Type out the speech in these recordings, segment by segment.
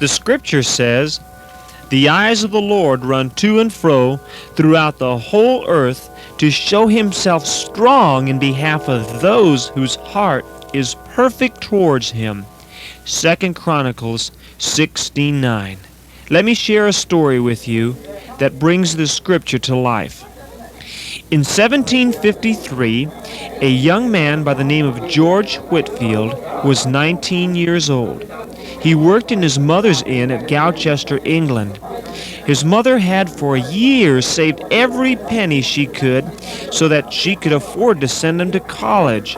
The scripture says, "The eyes of the Lord run to and fro throughout the whole earth to show himself strong in behalf of those whose heart is perfect towards him." 2 Chronicles 16:9. Let me share a story with you that brings this scripture to life. In 1753, a young man by the name of George Whitefield was 19 years old. He worked in his mother's inn at Gloucester, England. His mother had for years saved every penny she could so that she could afford to send him to college.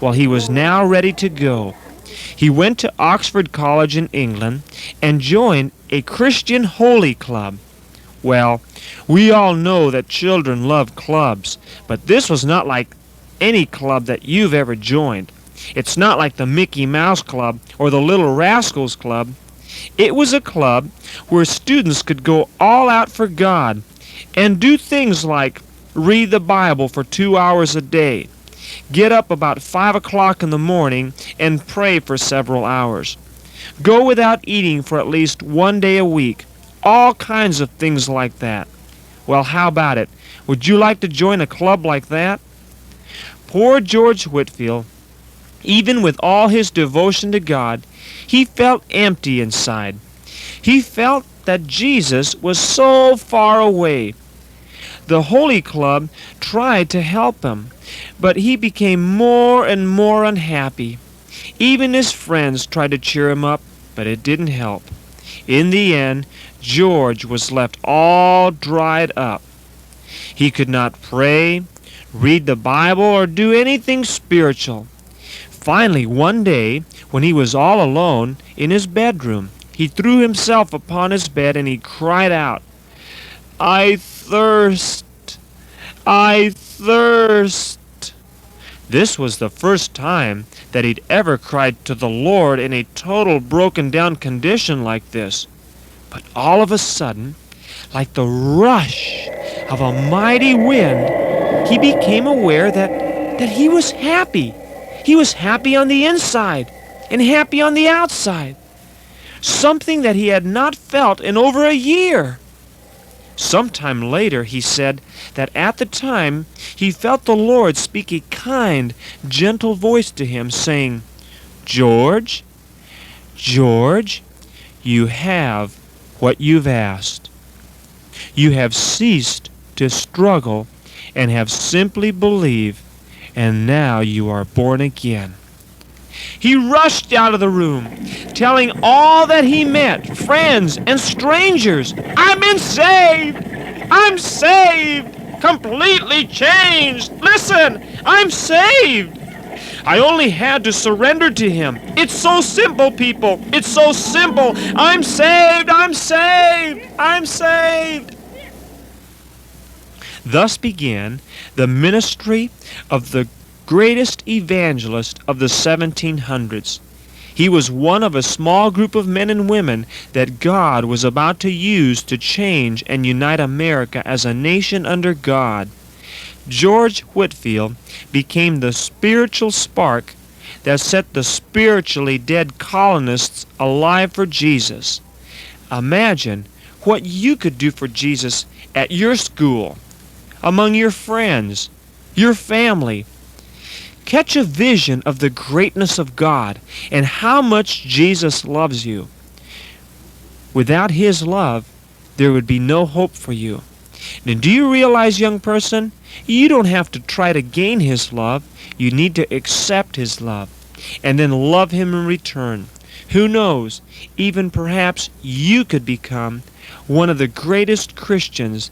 Well, he was now ready to go. He went to Oxford College in England and joined a Christian Holy Club. Well, we all know that children love clubs, but this was not like any club that you've ever joined. It's not like the Mickey Mouse Club or the Little Rascals Club. It was a club where students could go all out for God and do things like read the Bible for 2 hours a day, get up about 5 o'clock in the morning and pray for several hours, go without eating for at least 1 day a week, all kinds of things like that. Well, how about it? Would you like to join a club like that? Poor George Whitefield, even with all his devotion to God, he felt empty inside. He felt that Jesus was so far away. The Holy Club tried to help him, but he became more and more unhappy. Even his friends tried to cheer him up, but it didn't help. In the end, George was left all dried up. He could not pray, read the Bible, or do anything spiritual. Finally, one day, when he was all alone in his bedroom, he threw himself upon his bed and he cried out, "I thirst! I thirst!" This was the first time that he'd ever cried to the Lord in a total broken-down condition like this. But all of a sudden, like the rush of a mighty wind, he became aware that he was happy. He was happy on the inside and happy on the outside, something that he had not felt in over a year. Sometime later, he said that at the time he felt the Lord speak a kind, gentle voice to him, saying, "George, George, you have what you've asked. You have ceased to struggle and have simply believed, and now you are born again." He rushed out of the room, telling all that he met, friends and strangers, "I'm been saved! I'm saved! Completely changed! Listen, I'm saved! I only had to surrender to him. It's so simple, people. It's so simple. I'm saved! I'm saved! I'm saved!" Thus began the ministry of the greatest evangelist of the 1700s. He was one of a small group of men and women that God was about to use to change and unite America as a nation under God. George Whitefield became the spiritual spark that set the spiritually dead colonists alive for Jesus. Imagine what you could do for Jesus at your school, among your friends, your family. Catch a vision of the greatness of God and how much Jesus loves you. Without His love, there would be no hope for you. Now, do you realize, young person, you don't have to try to gain His love. You need to accept His love and then love Him in return. Who knows, even perhaps you could become one of the greatest Christians